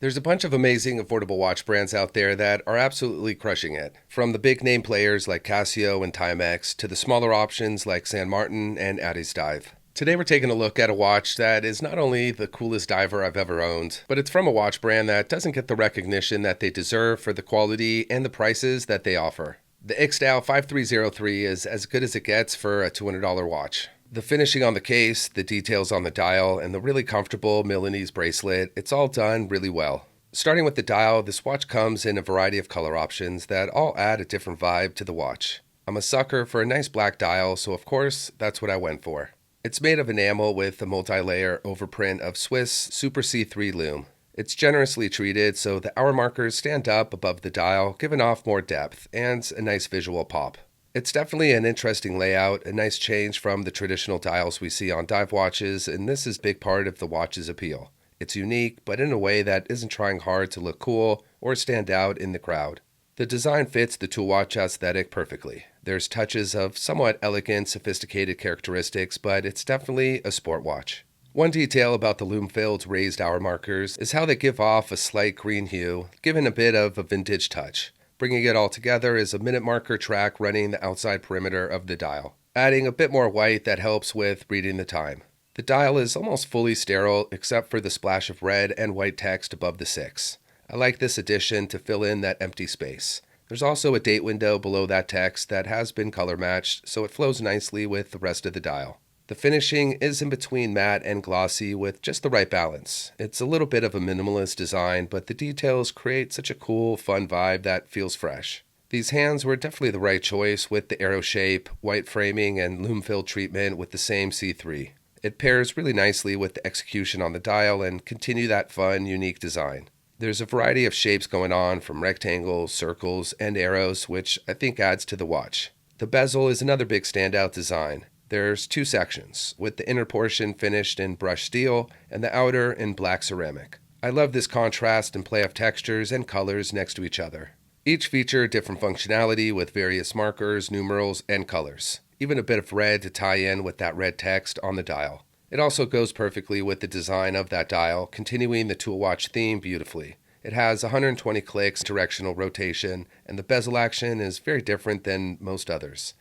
There's a bunch of amazing affordable watch brands out there that are absolutely crushing it. From the big name players like Casio and Timex to the smaller options like San Martin and Addiesdive. Today we're taking a look at a watch that is not only the coolest diver I've ever owned, but it's from a watch brand that doesn't get the recognition that they deserve for the quality and the prices that they offer. The IXDAO 5303 is as good as it gets for a $200 watch. The finishing on the case, the details on the dial, and the really comfortable Milanese bracelet, it's all done really well. Starting with the dial, this watch comes in a variety of color options that all add a different vibe to the watch. I'm a sucker for a nice black dial, so of course, that's what I went for. It's made of enamel with a multi-layer overprint of Swiss Super C3 loom. It's generously treated so the hour markers stand up above the dial, giving off more depth and a nice visual pop. It's definitely an interesting layout, a nice change from the traditional dials we see on dive watches, and this is a big part of the watch's appeal. It's unique, but in a way that isn't trying hard to look cool or stand out in the crowd. The design fits the tool watch aesthetic perfectly. There's touches of somewhat elegant, sophisticated characteristics, but it's definitely a sport watch. One detail about the loom-filled raised hour markers is how they give off a slight green hue, giving a bit of a vintage touch. Bringing it all together is a minute marker track running the outside perimeter of the dial, adding a bit more white that helps with reading the time. The dial is almost fully sterile except for the splash of red and white text above the 6. I like this addition to fill in that empty space. There's also a date window below that text that has been color matched, so it flows nicely with the rest of the dial. The finishing is in between matte and glossy with just the right balance. It's a little bit of a minimalist design, but the details create such a cool, fun vibe that feels fresh. These hands were definitely the right choice with the arrow shape, white framing, and loom-filled treatment with the same C3. It pairs really nicely with the execution on the dial and continue that fun, unique design. There's a variety of shapes going on from rectangles, circles, and arrows, which I think adds to the watch. The bezel is another big standout design. There's 2 sections, with the inner portion finished in brushed steel and the outer in black ceramic. I love this contrast and play of textures and colors next to each other. Each feature different functionality with various markers, numerals, and colors. Even a bit of red to tie in with that red text on the dial. It also goes perfectly with the design of that dial, continuing the tool watch theme beautifully. It has 120 clicks, directional rotation, and the bezel action is very different than most others.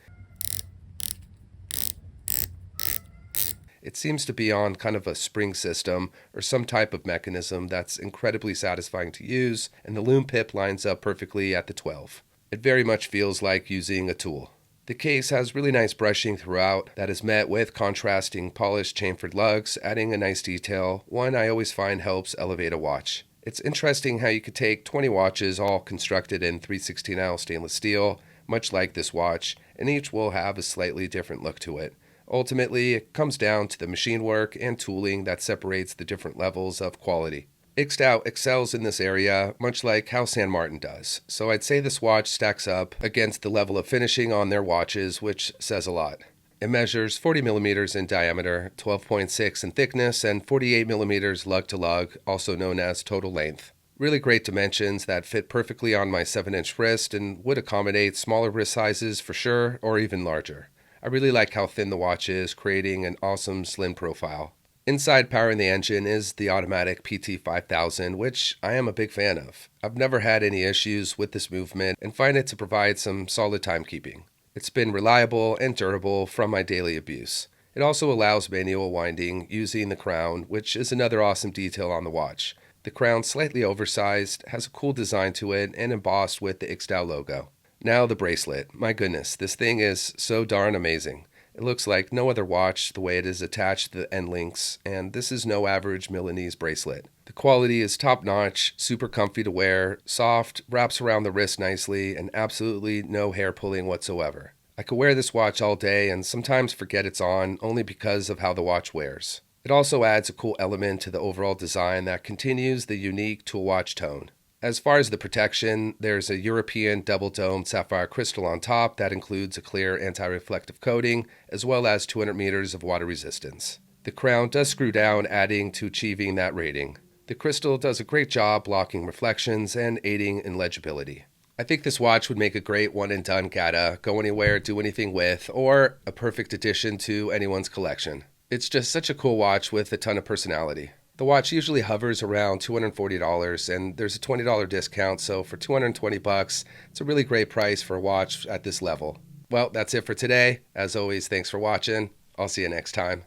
It seems to be on kind of a spring system or some type of mechanism that's incredibly satisfying to use, and the loom pip lines up perfectly at the 12. It very much feels like using a tool. The case has really nice brushing throughout that is met with contrasting polished chamfered lugs, adding a nice detail, one I always find helps elevate a watch. It's interesting how you could take 20 watches all constructed in 3/16 stainless steel, much like this watch, and each will have a slightly different look to it. Ultimately, it comes down to the machine work and tooling that separates the different levels of quality. IXDAO excels in this area, much like how San Martin does, so I'd say this watch stacks up against the level of finishing on their watches, which says a lot. It measures 40 millimeters in diameter, 12.6 in thickness, and 48 millimeters lug to lug, also known as total length. Really great dimensions that fit perfectly on my 7-inch wrist and would accommodate smaller wrist sizes for sure, or even larger. I really like how thin the watch is, creating an awesome slim profile. Inside powering the engine is the automatic PT5000, which I am a big fan of. I've never had any issues with this movement and find it to provide some solid timekeeping. It's been reliable and durable from my daily abuse. It also allows manual winding using the crown, which is another awesome detail on the watch. The crown, slightly oversized, has a cool design to it and embossed with the IXDAO logo. Now the bracelet. My goodness, this thing is so darn amazing. It looks like no other watch the way it is attached to the end links, and this is no average Milanese bracelet. The quality is top-notch, super comfy to wear, soft, wraps around the wrist nicely, and absolutely no hair pulling whatsoever. I could wear this watch all day and sometimes forget it's on only because of how the watch wears. It also adds a cool element to the overall design that continues the unique tool watch tone. As far as the protection, there's a European double-domed sapphire crystal on top that includes a clear anti-reflective coating, as well as 200 meters of water resistance. The crown does screw down, adding to achieving that rating. The crystal does a great job blocking reflections and aiding in legibility. I think this watch would make a great one-and-done gata, go anywhere, do anything with, or a perfect addition to anyone's collection. It's just such a cool watch with a ton of personality. The watch usually hovers around $240, and there's a $20 discount, so for $220, it's a really great price for a watch at this level. Well, that's it for today. As always, thanks for watching. I'll see you next time.